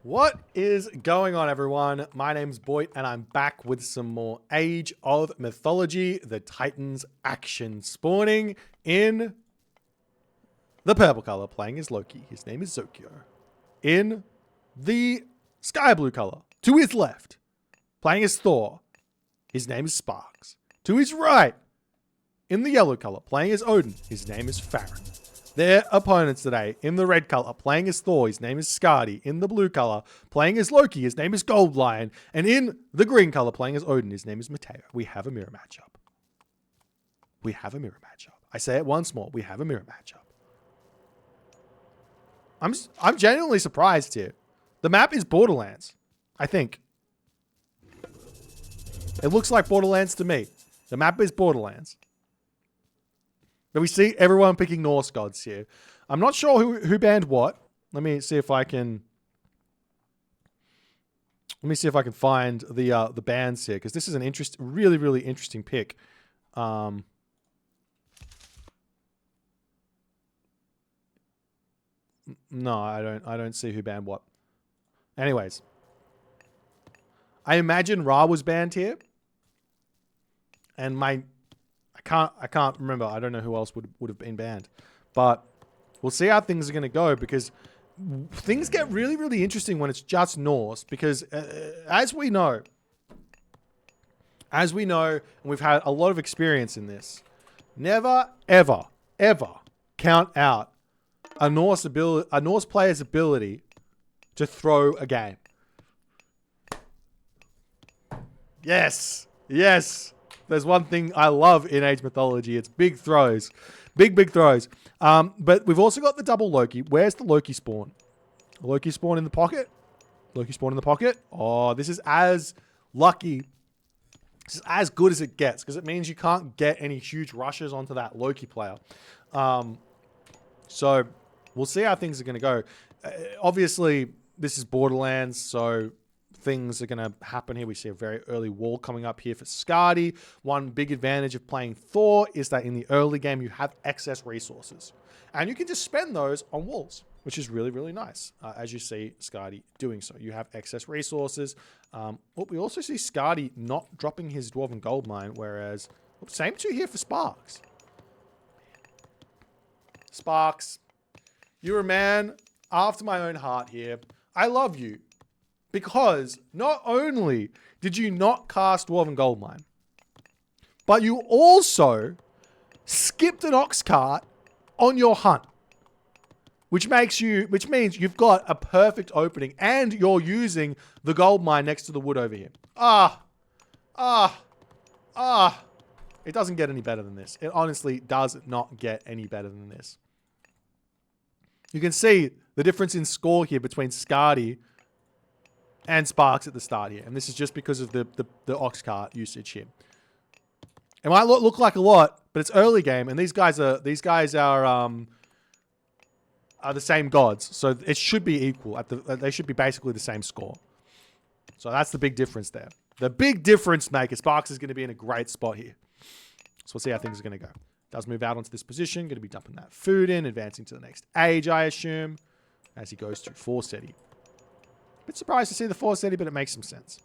What is going on, everyone? My name's Boit, and I'm back with some more Age of Mythology, the Titans action, spawning in the purple color, playing as Loki. His name is Zokyo. In the sky blue color, to his left, playing as Thor. His name is Sparks. To his right, in the yellow color, playing as Odin. His name is Farron. Their opponents today, in the red color, playing as Thor, his name is Skadi. In the blue color, playing as Loki, his name is Gold Lion. And in the green color, playing as Odin, his name is Mateo. We have a mirror matchup. We have a mirror matchup. I say it once more. We have a mirror matchup. I'm genuinely surprised here. The map is Borderlands, I think. It looks like Borderlands to me. The map is Borderlands. But we see everyone picking Norse gods here. I'm not sure who banned what. Let me see if I can find the bans here, because this is an really interesting pick. No, I don't see who banned what. Anyways, I imagine Ra was banned here, and I can't remember. I don't know who else would have been banned. But we'll see how things are going to go, because things get really interesting when it's just Norse, because as we know, and we've had a lot of experience in this, never, ever count out a Norse player's ability to throw a game. Yes. There's one thing I love in Age Mythology. It's big throws. Big throws. But we've also got the double Loki. Where's the Loki spawn? Loki spawn in the pocket? Loki spawn in the pocket? Oh, this is as lucky. This is as good as it gets, because it means you can't get any huge rushes onto that Loki player. So we'll see how things are going to go. Obviously, this is Borderlands, so things are going to happen here. We see a very early wall coming up here for Skadi. One big advantage of playing Thor is that in the early game, you have excess resources. And you can just spend those on walls, which is really nice, as you see Skadi doing so. You have excess resources. We also see Skadi not dropping his Dwarven Gold Mine, whereas same two here for Sparks. Sparks, you're a man after my own heart here. I love you. Because not only did you not cast Dwarven Goldmine, but you also skipped an ox cart on your hunt, which means you've got a perfect opening, and you're using the gold mine next to the wood over here. It doesn't get any better than this. It honestly does not get any better than this. You can see the difference in score here between Skadi and Sparks at the start here. And this is just because of the ox cart usage here. It might look like a lot, but it's early game, and these guys are the same gods. So it should be equal. They should be basically the same score. So that's the big difference there. The big difference maker. Sparks is going to be in a great spot here. So we'll see how things are going to go. Does move out onto this position. Going to be dumping that food in, advancing to the next age, I assume, as he goes through Forseti. Bit surprised to see the Forseti, but it makes some sense.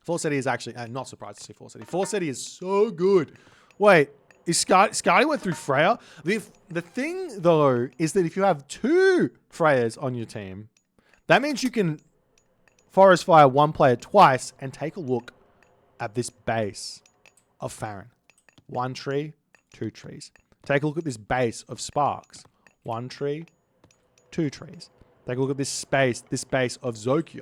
Forseti is actually... not surprised to see Forseti. Forseti is so good. Wait, is Skadi went through Freya? The thing, though, is that if you have two Freyas on your team, that means you can forest fire one player twice and take a look at this base of Farron. One tree, two trees. Take a look at this base of Sparks. One tree, two trees. Take a look at this base of Zokyo.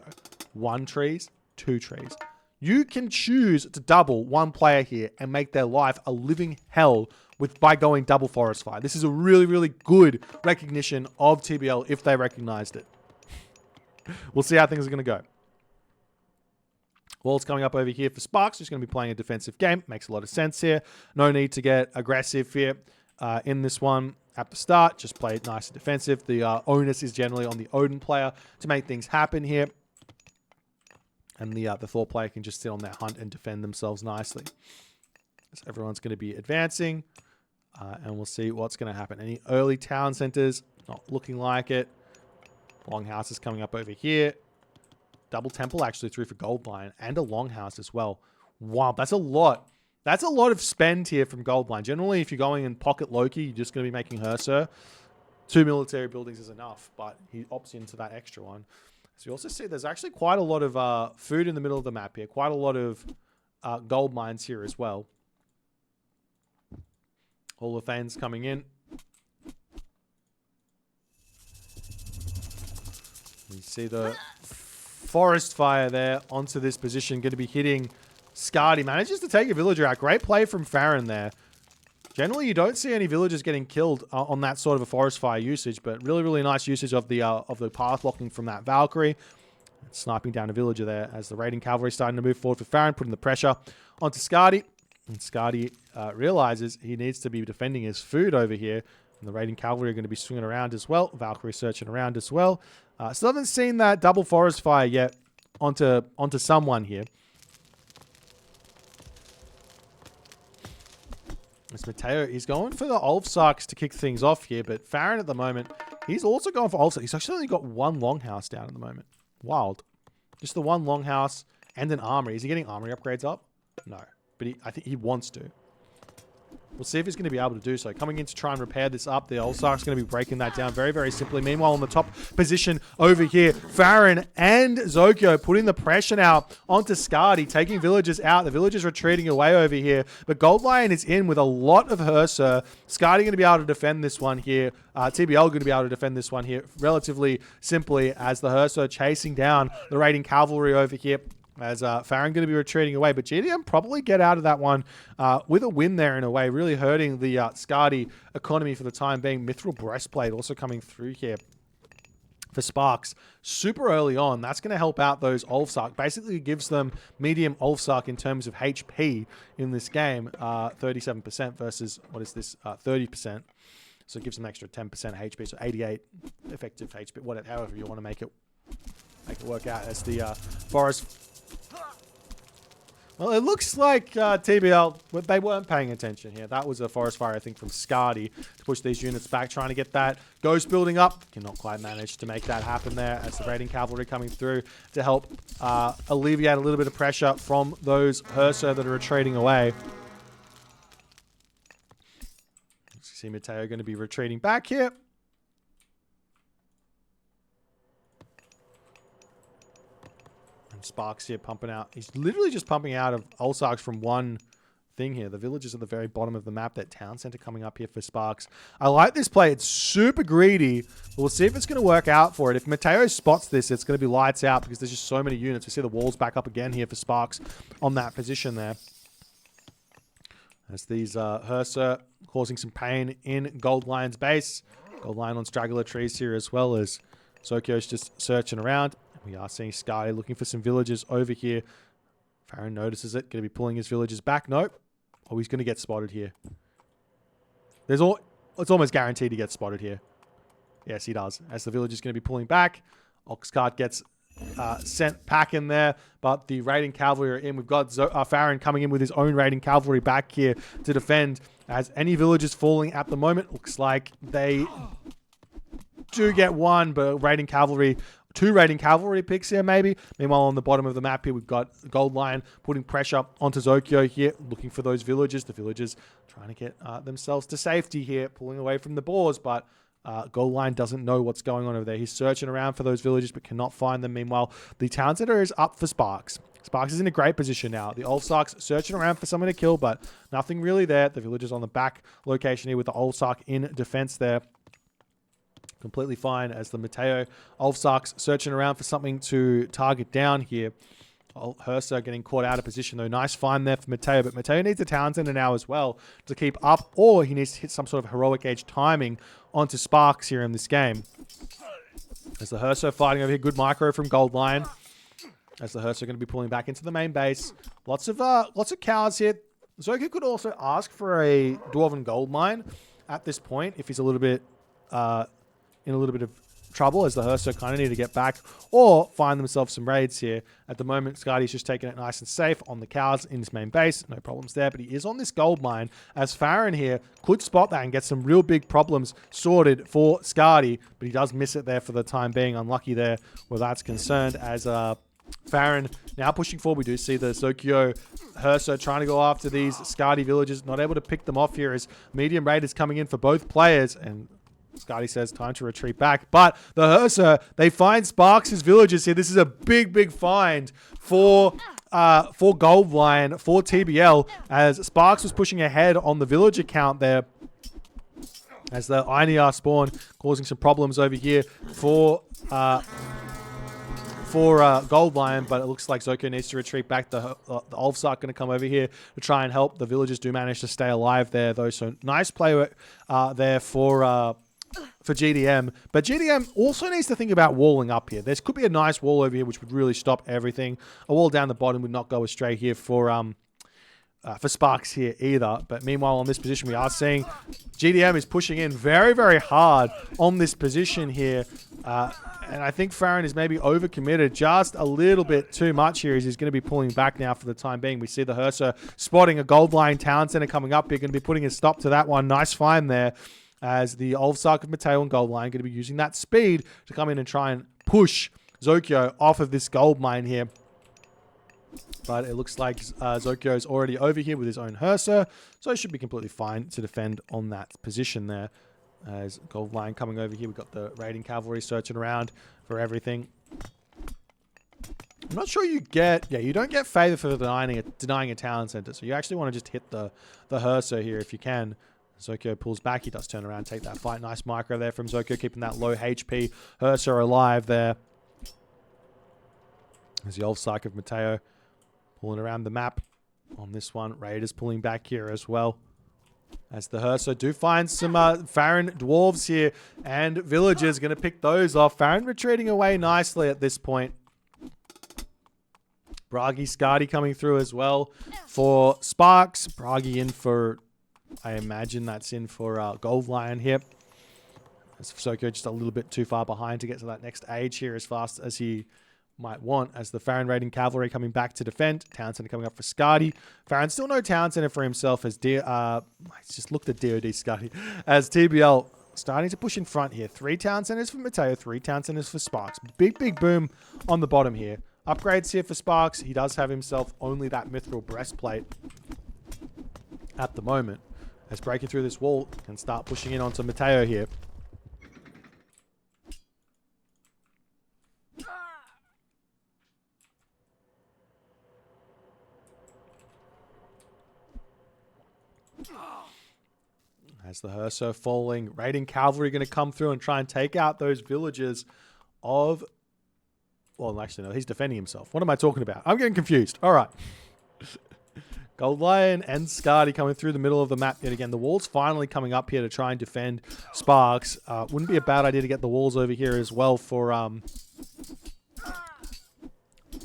One trees, two trees. You can choose to double one player here and make their life a living hell by going double forest fire. This is a really good recognition of TBL if they recognized it. We'll see how things are going to go. Wall's coming up over here for Sparks. Just going to be playing a defensive game. Makes a lot of sense here. No need to get aggressive here in this one. At the start, just play it nice and defensive. The onus is generally on the Odin player to make things happen here. And the Thor player can just sit on their hunt and defend themselves nicely. So everyone's going to be advancing. And we'll see what's going to happen. Any early town centers? Not looking like it. Longhouse is coming up over here. Double temple actually through for Goldline and a longhouse as well. Wow, that's a lot. That's a lot of spend here from Goldline. Generally, if you're going in pocket Loki, you're just going to be making Herser. 2 military buildings is enough, but he opts into that extra one. So you also see there's actually quite a lot of food in the middle of the map here. Quite a lot of gold mines here as well. Hall of Fame's coming in. You see the forest fire there onto this position. Going to be hitting Scardy. Manages to take a villager out. Great play from Farron there. Generally, you don't see any villagers getting killed on that sort of a forest fire usage, but really, really nice usage of the path blocking from that Valkyrie. Sniping down a villager there as the raiding cavalry starting to move forward for Farron, putting the pressure onto Scardy. And Scardy realizes he needs to be defending his food over here. And the raiding cavalry are going to be swinging around as well. Valkyrie searching around as well. Still haven't seen that double forest fire yet onto someone here. As Mateo, he's going for the Ulfsarks to kick things off here, but Farron at the moment, he's also going for Ulfsarks. He's actually only got one longhouse down at the moment. Wild. Just the one longhouse and an armory. Is he getting armory upgrades up? No, but I think he wants to. We'll see if he's going to be able to do so. Coming in to try and repair this up. The Ulfsark's going to be breaking that down very, very simply. Meanwhile, on the top position over here, Farron and Zokyo putting the pressure now onto Scardy, taking villagers out. The villagers retreating away over here. But Goldline is in with a lot of Herser. Scardy going to be able to defend this one here. TBL going to be able to defend this one here relatively simply as the Herser chasing down the raiding cavalry over here. As Farron going to be retreating away. But GDM probably get out of that one with a win there in a way. Really hurting the Scardy economy for the time being. Mithril Breastplate also coming through here for Sparks. Super early on. That's going to help out those Ulfsark. Basically gives them medium Ulfsark in terms of HP in this game. 37% versus, what is this? 30%. So it gives them an extra 10% HP. So 88 effective HP. Whatever, however you want to make it work out as the Forest. Well, it looks like TBL, they weren't paying attention here. That was a forest fire, I think, from Scardy to push these units back, trying to get that ghost building up. Cannot quite manage to make that happen there as the raiding cavalry coming through to help alleviate a little bit of pressure from those Herser that are retreating away. See Mateo going to be retreating back here. Sparks here pumping out. He's literally just pumping out of Ulfsarks from one thing here. The village is at the very bottom of the map. That town center coming up here for Sparks. I like this play. It's super greedy. We'll see if it's going to work out for it. If Mateo spots this, it's going to be lights out because there's just so many units. We see the walls back up again here for Sparks on that position there. As these Herser causing some pain in Goldline's base. Goldline on straggler trees here as well as Zokyo's just searching around. We are seeing Sky looking for some villagers over here. Farron notices it. Going to be pulling his villagers back. Nope. Oh, he's going to get spotted here. It's almost guaranteed to get spotted here. Yes, he does. As the villager's going to be pulling back. Oxcart gets sent back in there. But the raiding cavalry are in. We've got Farron coming in with his own raiding cavalry back here to defend. As any villagers falling at the moment. Looks like they do get one. But raiding cavalry... 2 raiding cavalry picks here, maybe. Meanwhile, on the bottom of the map here, we've got Goldline putting pressure onto Zokyo here, looking for those villagers. The villagers trying to get themselves to safety here, pulling away from the boars, but Goldline doesn't know what's going on over there. He's searching around for those villagers, but cannot find them. Meanwhile, the town center is up for Sparks. Sparks is in a great position now. The Ulfsarks searching around for someone to kill, but nothing really there. The villagers on the back location here with the Ulfsark in defense there. Completely fine as the Mateo Ulfsarks searching around for something to target down here. Herser getting caught out of position though. Nice find there for Mateo, but Mateo needs a town center now as well to keep up, or he needs to hit some sort of heroic age timing onto Sparks here in this game. As the Herser fighting over here, good micro from Goldline. As the Herser going to be pulling back into the main base. Lots of cows here. Zokyo could also ask for a Dwarven gold mine at this point if he's a little bit in a little bit of trouble as the Herso kind of need to get back or find themselves some raids here. At the moment, Scardy's just taking it nice and safe on the cows in his main base. No problems there, but he is on this gold mine as Farron here could spot that and get some real big problems sorted for Scardy, but he does miss it there for the time being. Unlucky there where that's concerned as Farron now pushing forward. We do see the Zokyo Herso trying to go after these Scardy villagers, not able to pick them off here as medium raiders coming in for both players, and Scardy says time to retreat back. But the Herso, they find Sparks' villagers here. This is a big find for Goldline, for TBL, as Sparks was pushing ahead on the villager count there, as the INR spawn causing some problems over here for Goldline, but it looks like Zoko needs to retreat back. The Ulfsark going to come over here to try and help. The villagers do manage to stay alive there, though. So nice play there for GDM. But GDM also needs to think about walling up here. There could be a nice wall over here, which would really stop everything. A wall down the bottom would not go astray here for Sparks here either. But meanwhile, on this position, we are seeing GDM is pushing in very hard on this position here. And I think Farron is maybe overcommitted just a little bit too much here as he's going to be pulling back now for the time being. We see the Herso spotting a Goldline Town Center coming up. You're going to be putting a stop to that one. Nice find there as the Ulfsark of Mateo and Goldline going to be using that speed to come in and try and push Zokyo off of this gold mine here. But it looks like Zokyo is already over here with his own Herso, so he should be completely fine to defend on that position there. As Goldline coming over here, we've got the raiding cavalry searching around for everything. I'm not sure you get... Yeah, you don't get favor for denying a town center, so you actually want to just hit the Herso here if you can. Zokyo pulls back. He does turn around, take that fight. Nice micro there from Zokyo, keeping that low HP Herso alive there. There's the Ulfsark of Mateo pulling around the map on this one. Raiders pulling back here as well. As the Herso do find some Farron dwarves here and villagers, going to pick those off. Farron retreating away nicely at this point. Bragi Scardy coming through as well for Sparks. Bragi in for, I imagine that's in for Goldline here. As Soko just a little bit too far behind to get to that next age here as fast as he might want, as the Farron raiding cavalry coming back to defend. Town Center coming up for Scardy. Farron still no Town Center for himself as I just looked at DOD Scardy. As TBL starting to push in front here. 3 Town Centers for Mateo, 3 Town Centers for Sparks. Big boom on the bottom here. Upgrades here for Sparks. He does have himself only that mithril breastplate at the moment. As breaking through this wall can start pushing in onto Mateo here. As the Herso falling, raiding cavalry going to come through and try and take out those villages of... Well, actually, no, he's defending himself. What am I talking about? I'm getting confused. All right. Goldline and Scardy coming through the middle of the map yet again. The wall's finally coming up here to try and defend Sparks. Wouldn't be a bad idea to get the walls over here as well for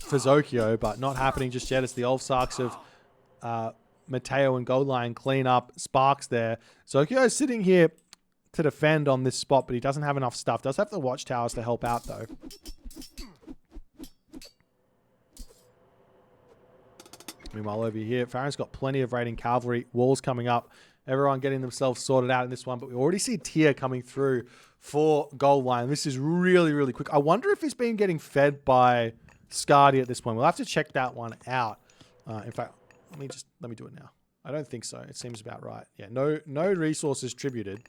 Zokyo, but not happening just yet. It's the Ulfsarks of Mateo and Goldline clean up Sparks there. Zokyo is sitting here to defend on this spot, but he doesn't have enough stuff. Does have the watchtowers to help out, though. Meanwhile, over here, Farron's got plenty of raiding cavalry. Walls coming up. Everyone getting themselves sorted out in this one. But we already see Tier coming through for Goldline. This is really quick. I wonder if he's been getting fed by Scardy at this point. We'll have to check that one out. In fact, let me do it now. I don't think so. It seems about right. Yeah, no resources tributed.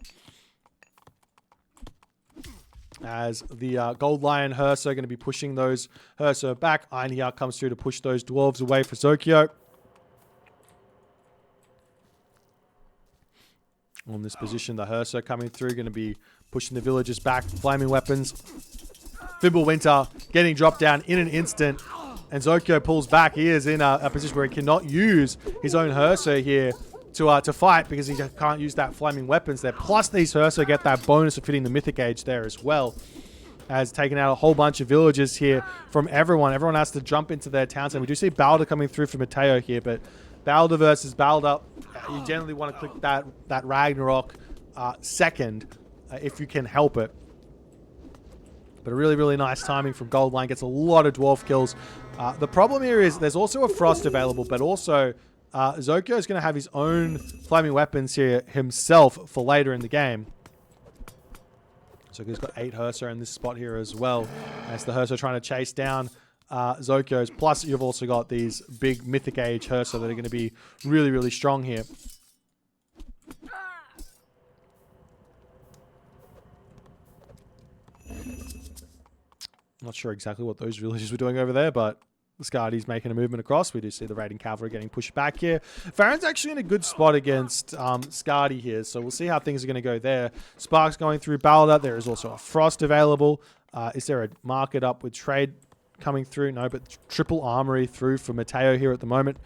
As the Goldline Herso are going to be pushing those Herso back. Einhjar comes through to push those dwarves away for Zokyo. On this position, the Herso coming through, going to be pushing the villagers back. Flaming weapons. Fimbulwinter getting dropped down in an instant. And Zokyo pulls back. He is in a position where he cannot use his own Herso here to fight because he can't use that flaming weapons there. Plus these Herso get that bonus of hitting the Mythic Age there as well. As taking out a whole bunch of villagers here from everyone. Everyone has to jump into their towns. And we do see Balder coming through for Mateo here, but Balder versus Balder, you generally want to click that Ragnarok second if you can help it. But a really, really nice timing from Goldline. Gets a lot of dwarf kills. The problem here is there's also a Frost available, but also Zokyo is going to have his own flaming weapons here himself for later in the game. So he's got 8 Hersa in this spot here as well. As the Hersa trying to chase down Zokyo's. Plus, you've also got these big Mythic Age Hersa that are going to be really, really strong here. Not sure exactly what those villagers were doing over there, but Skadi's making a movement across. We do see the raiding cavalry getting pushed back here. Farron's actually in a good spot against Skadi here, so we'll see how things are going to go there. Sparks going through Balda. There is also a Frost available. Is there a market up with trade coming through? No, but triple armory through for Mateo here at the moment.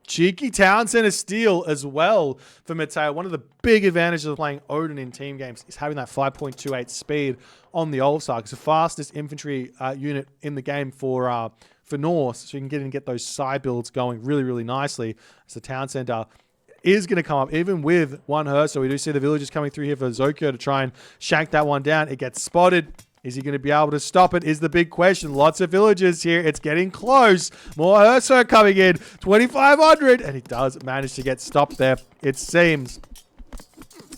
Cheeky town center steal as well for Mateo. One of the big advantages of playing Odin in team games is having that 5.28 speed on the Olsark. It's the fastest infantry unit in the game for Norse, so you can get in and get those side builds going really, really nicely. As the town center is going to come up, even with one Hersa. So we do see the villagers coming through here for Zokyo to try and shank that one down. It gets spotted. Is he going to be able to stop it is the big question. Lots of villagers here. It's getting close. More Hersa coming in. 2,500. And he does manage to get stopped there, it seems.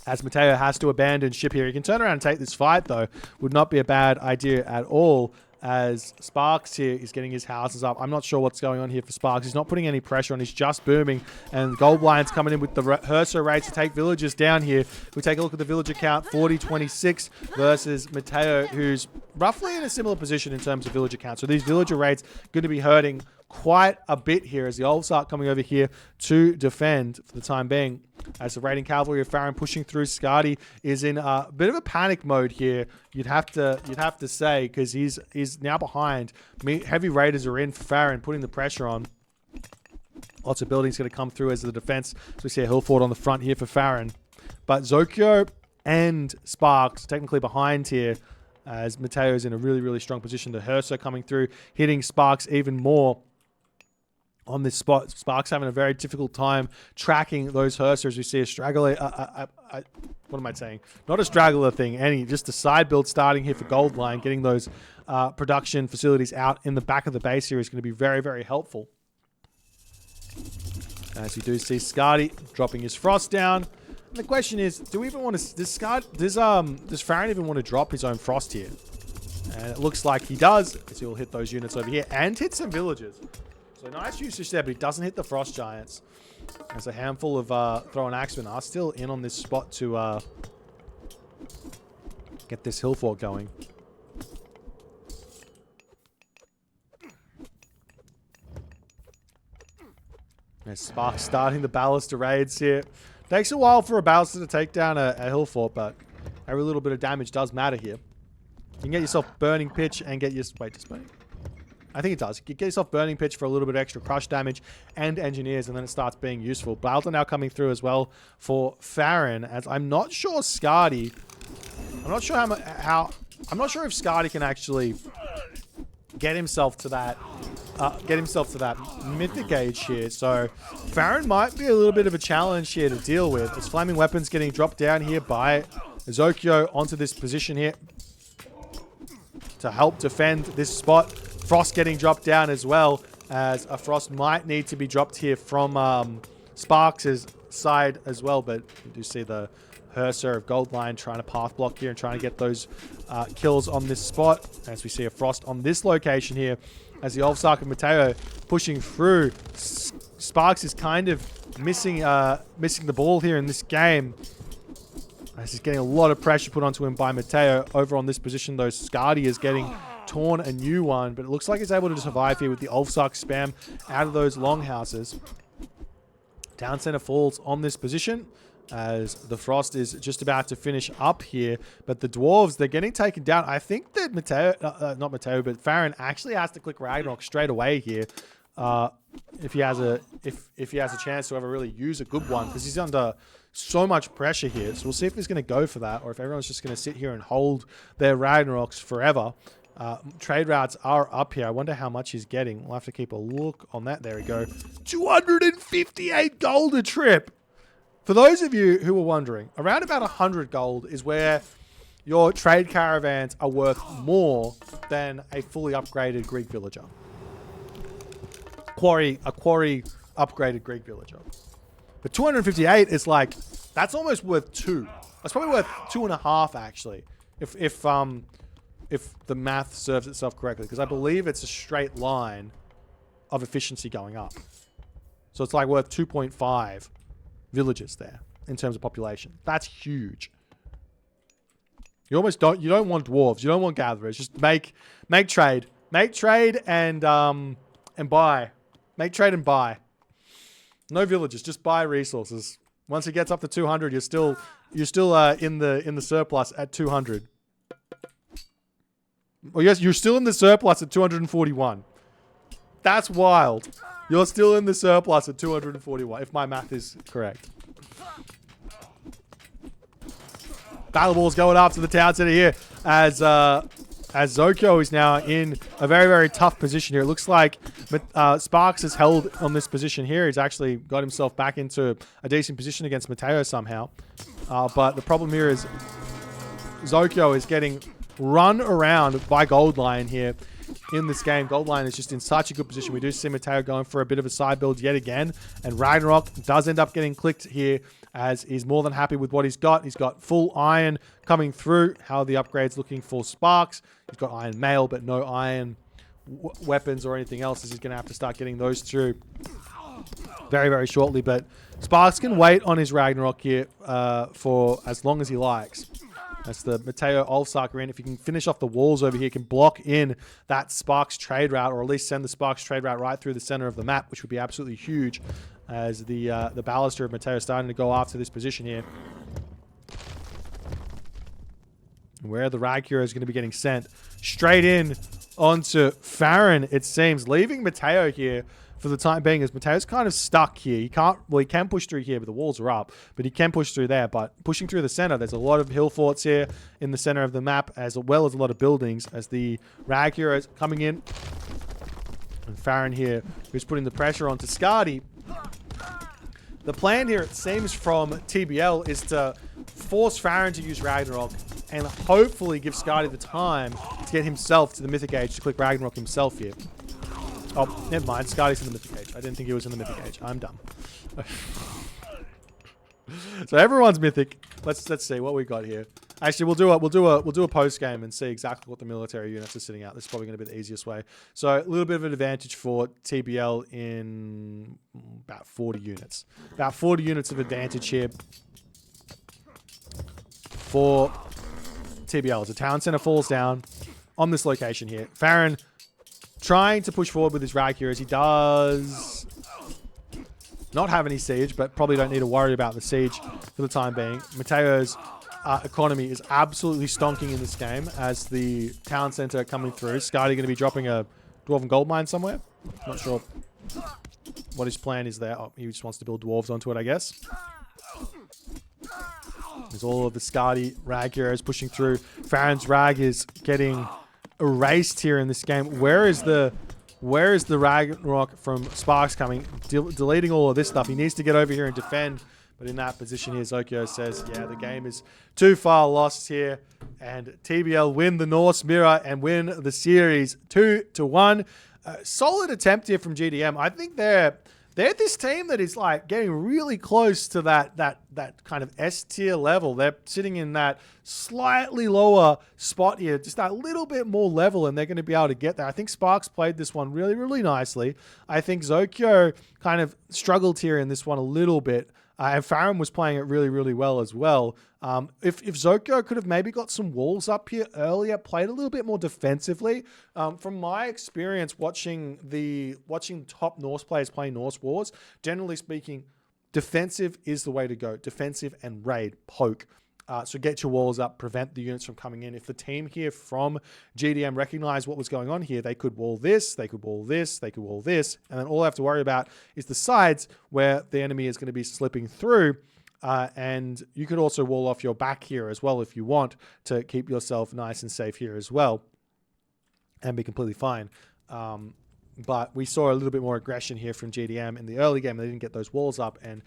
As Mateo has to abandon ship here. He can turn around and take this fight, though. Would not be a bad idea at all. As Sparks here is getting his houses up. I'm not sure what's going on here for Sparks. He's not putting any pressure on. He's just booming. And Goldline's coming in with the Hersa rates to take villagers down here. We take a look at the villager count. 40-26 versus Mateo, who's roughly in a similar position in terms of villager count. So these villager rates going to be hurting quite a bit here as the Olsark coming over here to defend for the time being. As the raiding cavalry of Farron pushing through, Skadi is in a bit of a panic mode here. You'd have to say, because he's now behind. Heavy raiders are in for Farron, putting the pressure on. Lots of buildings going to come through as the defense. So we see a hill fort on the front here for Farron, but Zokyo and Sparks technically behind here. As Mateo's in a really, really strong position. The Hersa coming through, hitting Sparks even more on this spot. Sparks having a very difficult time tracking those Hersers. We see a straggler, what am I saying? Not a straggler thing, just a side build starting here for Goldline. Getting those production facilities out in the back of the base here is going to be very, very helpful. As we do see Skadi dropping his Frost down. And the question is, do we even want to, does Farron even want to drop his own Frost here? And it looks like he does, because he'll hit those units over here and hit some villagers. So nice usage there, but he doesn't hit the Frost Giants. There's a handful of throwing axemen are still in on this spot to get this hill fort going. There's Sparks starting the Ballista raids here. Takes a while for a Ballista to take down a hill fort, but every little bit of damage does matter here. You can get yourself Burning Pitch and get your... Wait, just burning? I think it does. You get yourself Burning Pitch for a little bit of extra crush damage and engineers, and then it starts being useful. Balta now coming through as well for Farron, as I'm not sure Skadi... I'm not sure I'm not sure if Skadi can actually get himself to that Mythic Age here. So Farron might be a little bit of a challenge here to deal with. His flaming weapons getting dropped down here by Zokyo onto this position here to help defend this spot. Frost getting dropped down as well, as a Frost might need to be dropped here from Sparks' side as well. But you do see the Hersa of Goldline trying to path block here and trying to get those kills on this spot. As we see a Frost on this location here, as the Olsark and Mateo pushing through. Sparks is kind of missing the ball here in this game, as he's getting a lot of pressure put onto him by Mateo. Over on this position, though, Skadi is getting torn a new one, but it looks like he's able to survive here with the Olsark spam out of those longhouses. Town center falls on this position, as the Frost is just about to finish up here. But the Dwarves, they're getting taken down. I think that not Mateo, but Farron actually has to click Ragnarok straight away here. If he has a chance to ever really use a good one, because he's under so much pressure here. So we'll see if he's going to go for that, or if everyone's just going to sit here and hold their Ragnaroks forever. Trade routes are up here. I wonder how much he's getting. We'll have to keep a look on that. There we go. 258 gold a trip. For those of you who were wondering, around about 100 gold is where your trade caravans are worth more than a fully upgraded Greek villager. A quarry upgraded Greek villager. But 258 is like, that's almost worth 2. That's probably worth 2.5 actually. If the math serves itself correctly, because I believe it's a straight line of efficiency going up. So it's like worth 2.5 villages there in terms of population. That's huge. You don't want dwarves. You don't want gatherers. Just make trade. Make trade and buy. Make trade and buy. No villages, just buy resources. Once it gets up to 200, you're still in the surplus at 200. Well, yes, you're still in the surplus at 241. That's wild. You're still in the surplus at 241, if my math is correct. Battle balls going after the town center here as Zokyo is now in a very, very tough position here. It looks like Sparks is held on this position here. He's actually got himself back into a decent position against Mateo somehow. But the problem here is Zokyo is getting run around by Goldline here in this game. Goldline is just in such a good position. We do see Mateo going for a bit of a side build yet again. And Ragnarok does end up getting clicked here as he's more than happy with what he's got. He's got full iron coming through. How are the upgrades looking for Sparks? He's got iron mail, but no iron weapons or anything else, as he's going to have to start getting those through very, very shortly. But Sparks can wait on his Ragnarok here for as long as he likes. That's the Mateo Olfsaker in. If he can finish off the walls over here, can block in that Sparks trade route, or at least send the Sparks trade route right through the center of the map, which would be absolutely huge, as the Ballaster of Mateo starting to go after this position here. Where the Rag Hero is going to be getting sent straight in onto Farron, it seems, leaving Mateo here for the time being, as Mateo's kind of stuck here. He can't, well, he can push through here, but the walls are up, but he can push through there. But pushing through the center, there's a lot of hill forts here in the center of the map, as well as a lot of buildings, as the Rag Hero is coming in. And Farron here, who's putting the pressure onto Skadi. The plan here, it seems, from TBL is to force Farron to use Ragnarok and hopefully give Skadi the time to get himself to the Mythic Age to click Ragnarok himself here. Oh, never mind. Skadi's in the Mythic Age. I didn't think he was in the Mythic Age. I'm dumb. So everyone's Mythic. Let's see what we got here. Actually, we'll do a post game and see exactly what the military units are sitting at. This is probably going to be the easiest way. So a little bit of an advantage for TBL in about 40 units. About 40 units of advantage here for TBL. As the town center falls down on this location here. Farron trying to push forward with his Rag Heroes. He does not have any siege, but probably don't need to worry about the siege for the time being. Mateo's economy is absolutely stonking in this game, as the town center coming through. Skadi going to be dropping a Dwarven gold mine somewhere. Not sure what his plan is there. Oh, he just wants to build dwarves onto it, I guess. There's all of the Skadi Rag Heroes pushing through. Farron's Rag is getting erased here in this game. Where is the Ragnarok from Sparks coming? Deleting all of this stuff. He needs to get over here and defend. But in that position here, Zokyo says, yeah, the game is too far lost here. And TBL win the Norse Mirror and win the series 2-1. Solid attempt here from GDM. I think they're this team that is like getting really close to that kind of S tier level. They're sitting in that slightly lower spot here, just that little bit more level, and they're going to be able to get there. I think Sparks played this one really, really nicely. I think Zokyo kind of struggled here in this one a little bit. And Farron was playing it really, really well as well. If Zokyo could have maybe got some walls up here earlier, played a little bit more defensively. From my experience watching top Norse players play Norse Wars, generally speaking, defensive is the way to go. Defensive and raid, poke. So get your walls up, prevent the units from coming in. If the team here from GDM recognized what was going on here, they could wall this, they could wall this, they could wall this, and then all they have to worry about is the sides where the enemy is going to be slipping through. And you could also wall off your back here as well if you want to keep yourself nice and safe here as well and be completely fine. But we saw a little bit more aggression here from GDM in the early game. They didn't get those walls up, and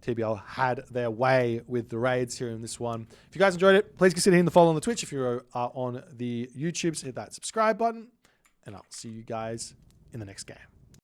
TBL had their way with the raids here in this one. If you guys enjoyed it, please consider hitting the follow on the Twitch. If you are on the YouTubes, hit that subscribe button. And I'll see you guys in the next game.